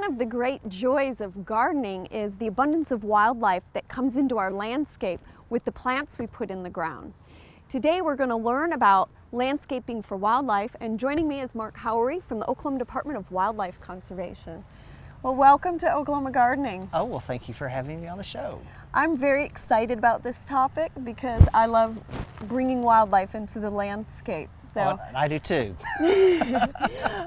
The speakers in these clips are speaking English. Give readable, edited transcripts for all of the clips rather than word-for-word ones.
of the great joys of gardening is the abundance of wildlife that comes into our landscape with the plants we put in the ground. Today we're going to learn about landscaping for wildlife, and joining me is Mark Howery from the Oklahoma Department of Wildlife Conservation. Well, welcome to Oklahoma Gardening. Oh, well, thank you for having me on the show. I'm very excited about this topic because I love bringing wildlife into the landscape. So I do too.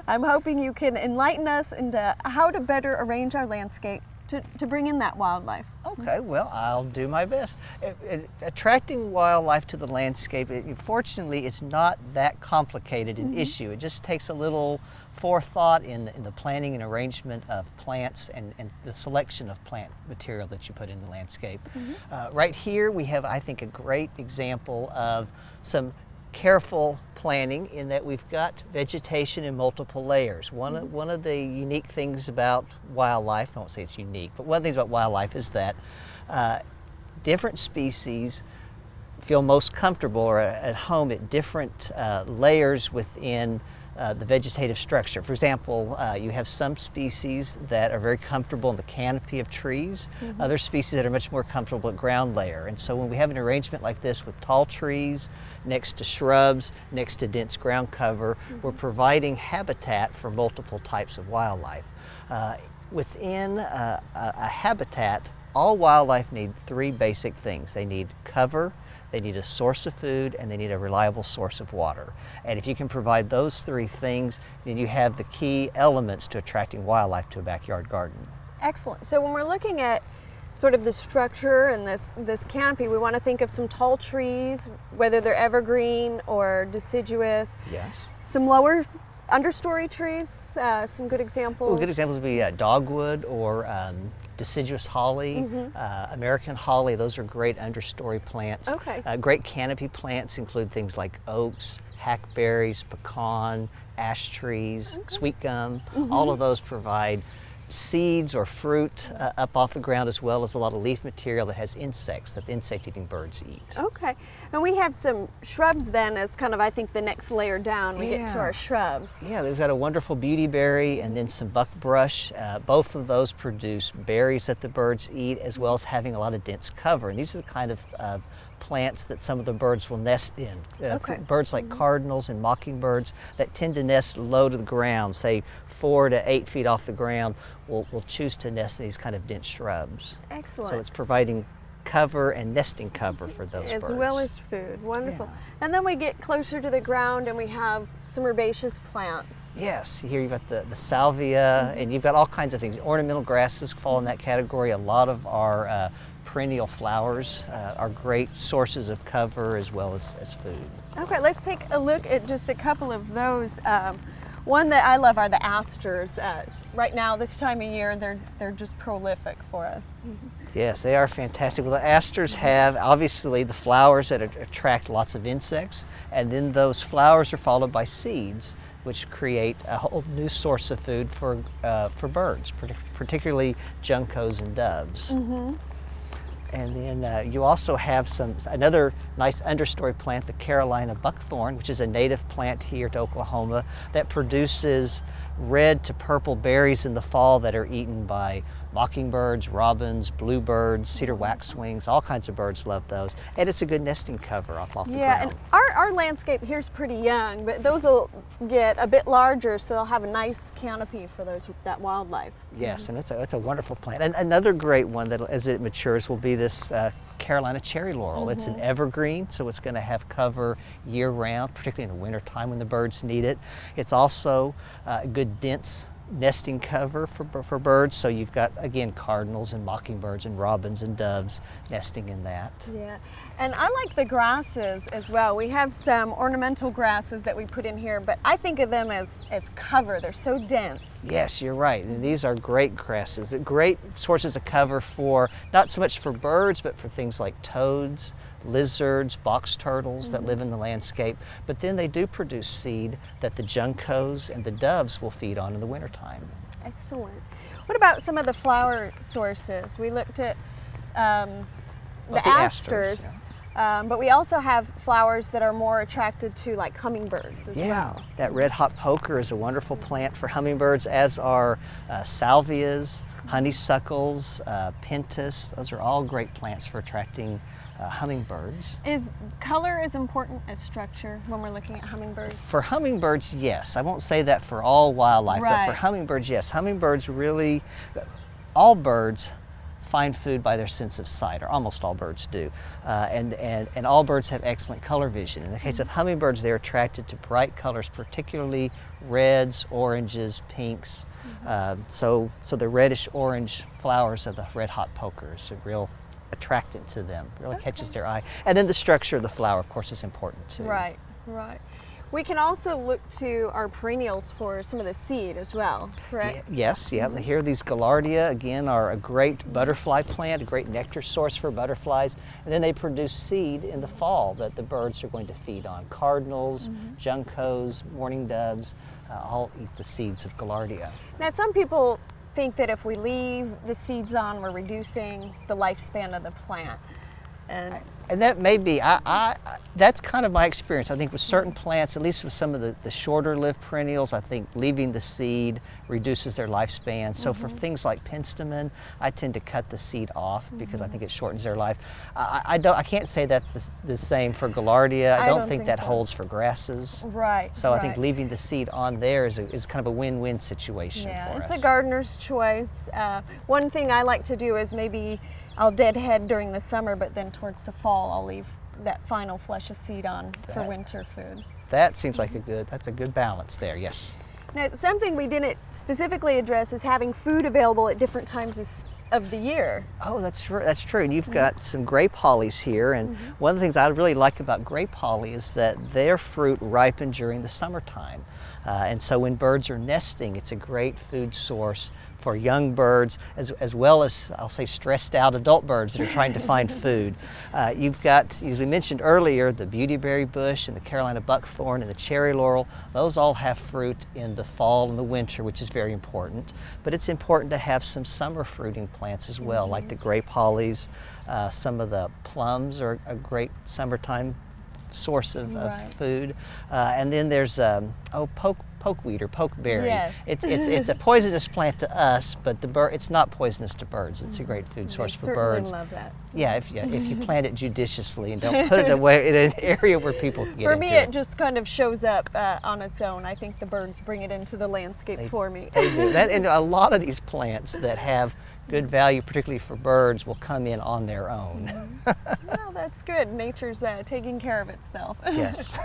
I'm hoping you can enlighten us into how to better arrange our landscape to bring in that wildlife. Okay, well, I'll do my best. Attracting wildlife to the landscape, fortunately, it's not that complicated an issue. It just takes a little forethought in the planning and arrangement of plants and the selection of plant material that you put in the landscape. Right here we have, I think, a great example of some careful planning in that we've got vegetation in multiple layers. One of the unique things about wildlife, I won't say it's unique, but one of the things about wildlife is that different species feel most comfortable or at home at different layers within the vegetative structure. For example, you have some species that are very comfortable in the canopy of trees, other species that are much more comfortable at ground layer. And so when we have an arrangement like this with tall trees next to shrubs, next to dense ground cover, we're providing habitat for multiple types of wildlife. Within a habitat, all wildlife need three basic things. They need cover, they need a source of food, and they need a reliable source of water. And if you can provide those three things, then you have the key elements to attracting wildlife to a backyard garden. Excellent. So when we're looking at sort of the structure and this canopy, we want to think of some tall trees, whether they're evergreen or deciduous. Yes. Some lower understory trees, some good examples. Well, good examples would be dogwood or deciduous holly, American holly. Those are great understory plants. Okay. Great canopy plants include things like oaks, hackberries, pecan, ash trees, sweet gum. All of those provide seeds or fruit up off the ground, as well as a lot of leaf material that has insects that the insect-eating birds eat. Okay. And we have some shrubs then as kind of, I think, the next layer down. We get to our shrubs. Yeah, they've got a wonderful beautyberry and then some buckbrush. Both of those produce berries that the birds eat, as well as having a lot of dense cover. And these are the kind of plants that some of the birds will nest in. Birds like cardinals and mockingbirds that tend to nest low to the ground, say 4 to 8 feet off the ground, will choose to nest in these kind of dense shrubs. Excellent. So it's providing cover and nesting cover for those birds. As well as food. Wonderful. Yeah. And then we get closer to the ground and we have some herbaceous plants. Yes, here you've got the salvia, and you've got all kinds of things. Ornamental grasses fall in that category. A lot of our perennial flowers are great sources of cover as well as food. Okay, let's take a look at just a couple of those. One that I love are the asters. Right now, this time of year, they're just prolific for us. Yes, they are fantastic. Well, the asters have, obviously, the flowers that attract lots of insects, and then those flowers are followed by seeds, which create a whole new source of food for birds, particularly juncos and doves. And then you also have another nice understory plant, the Carolina buckthorn, which is a native plant here to Oklahoma that produces red to purple berries in the fall that are eaten by mockingbirds, robins, bluebirds, cedar waxwings. All kinds of birds love those. And it's a good nesting cover off the ground. Yeah, and our landscape here's pretty young, but those will get a bit larger, so they'll have a nice canopy for that wildlife. Yes, and it's a wonderful plant. And another great one that, as it matures, will be this Carolina cherry laurel. It's an evergreen, so it's going to have cover year-round, particularly in the winter time when the birds need it. It's also a good dense nesting cover for birds, so you've got, again, cardinals and mockingbirds and robins and doves nesting in that. Yeah, and I like the grasses as well. We have some ornamental grasses that we put in here, but I think of them as cover. They're so dense. Yes, you're right. And these are great grasses, great sources of cover for, not so much for birds, but for things like toads, lizards, box turtles that live in the landscape. But then they do produce seed that the juncos and the doves will feed on in the wintertime. Excellent. What about some of the flower sources? We looked at the asters. But we also have flowers that are more attracted to like hummingbirds as well. That red hot poker is a wonderful plant for hummingbirds, as are salvias, honeysuckles, pentas. Those are all great plants for attracting hummingbirds. Is color as important as structure when we're looking at hummingbirds? For hummingbirds, yes. I won't say that for all wildlife, but for hummingbirds, yes. Hummingbirds really, all birds find food by their sense of sight, or almost all birds do. And all birds have excellent color vision. In the case of hummingbirds, they're attracted to bright colors, particularly reds, oranges, pinks. So the reddish-orange flowers of the red hot poker is a real attractant to them, really catches their eye. And then the structure of the flower, of course, is important too. Right. We can also look to our perennials for some of the seed as well, correct? Yes. Here these Gaillardia, again, are a great butterfly plant, a great nectar source for butterflies. And then they produce seed in the fall that the birds are going to feed on. Cardinals, juncos, mourning doves, all eat the seeds of Gaillardia. Now, some people think that if we leave the seeds on, we're reducing the lifespan of the plant. And that may be, that's kind of my experience. I think with certain plants, at least with some of the shorter lived perennials, I think leaving the seed reduces their lifespan. So for things like penstemon, I tend to cut the seed off because I think it shortens their life. I can't say that's the same for Gaillardia. I don't think that holds for grasses. Right. So I think leaving the seed on there is kind of a win-win situation for us. It's a gardener's choice. One thing I like to do is maybe I'll deadhead during the summer, but then towards the fall I'll leave that final flesh of seed on for winter food. That seems like that's a good balance there, yes. Now, something we didn't specifically address is having food available at different times of the year. Oh, that's true. And you've got some grape hollies here, and one of the things I really like about grape holly is that their fruit ripen during the summertime. And so when birds are nesting, it's a great food source for young birds, as well as, I'll say, stressed out adult birds that are trying to find food. You've got, as we mentioned earlier, the beautyberry bush and the Carolina buckthorn and the cherry laurel. Those all have fruit in the fall and the winter, which is very important. But it's important to have some summer fruiting plants as well, like the grape hollies. Some of the plums are a great summertime source of food. And then there's pokeweed or pokeberry. Yes. It's a poisonous plant to us, but it's not poisonous to birds. It's a great food source for birds. I love that. Yeah, if you plant it judiciously and don't put it away in an area where people can get For into me, it just kind of shows up on its own. I think the birds bring it into the landscape for me. They do. And a lot of these plants that have good value, particularly for birds, will come in on their own. Well, that's good. Nature's taking care of itself. Yes.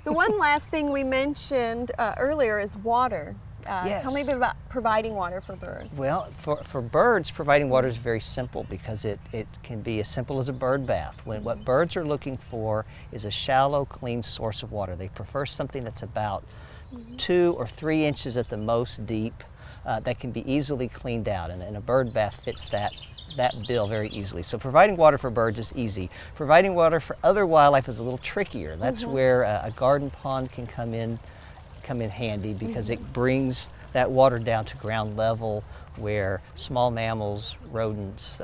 The one last thing we mentioned earlier is water. Yes. Tell me a bit about providing water for birds. Well, for birds, providing water is very simple because it can be as simple as a bird bath. What birds are looking for is a shallow, clean source of water. They prefer something that's about 2 or 3 inches at the most deep, that can be easily cleaned out, and a bird bath fits that bill very easily. So providing water for birds is easy. Providing water for other wildlife is a little trickier. That's where a garden pond can come in handy because it brings that water down to ground level where small mammals, rodents,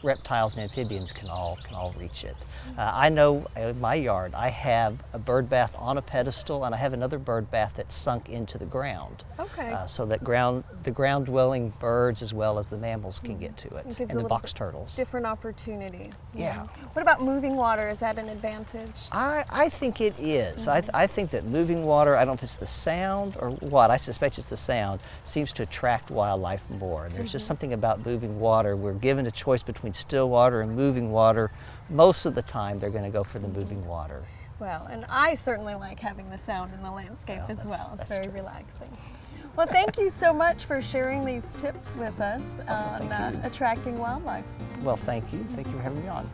reptiles and amphibians can all reach it. I know in my yard I have a bird bath on a pedestal, and I have another bird bath that's sunk into the ground. Okay. So that the ground dwelling birds as well as the mammals can get to it, and the box turtles. Different opportunities. Yeah. What about moving water? Is that an advantage? I think it is. I think that moving water, I don't know if it's the sound or what, I suspect it's the sound, seems to attract wildlife more. And there's just something about moving water. We're given a choice between still water and moving water. Most of the time they're going to go for the moving water. Well, and I certainly like having the sound in the landscape as well. It's very true. relaxing. Well, thank you so much for sharing these tips with us on attracting wildlife. Well, thank you. Thank you for having me on.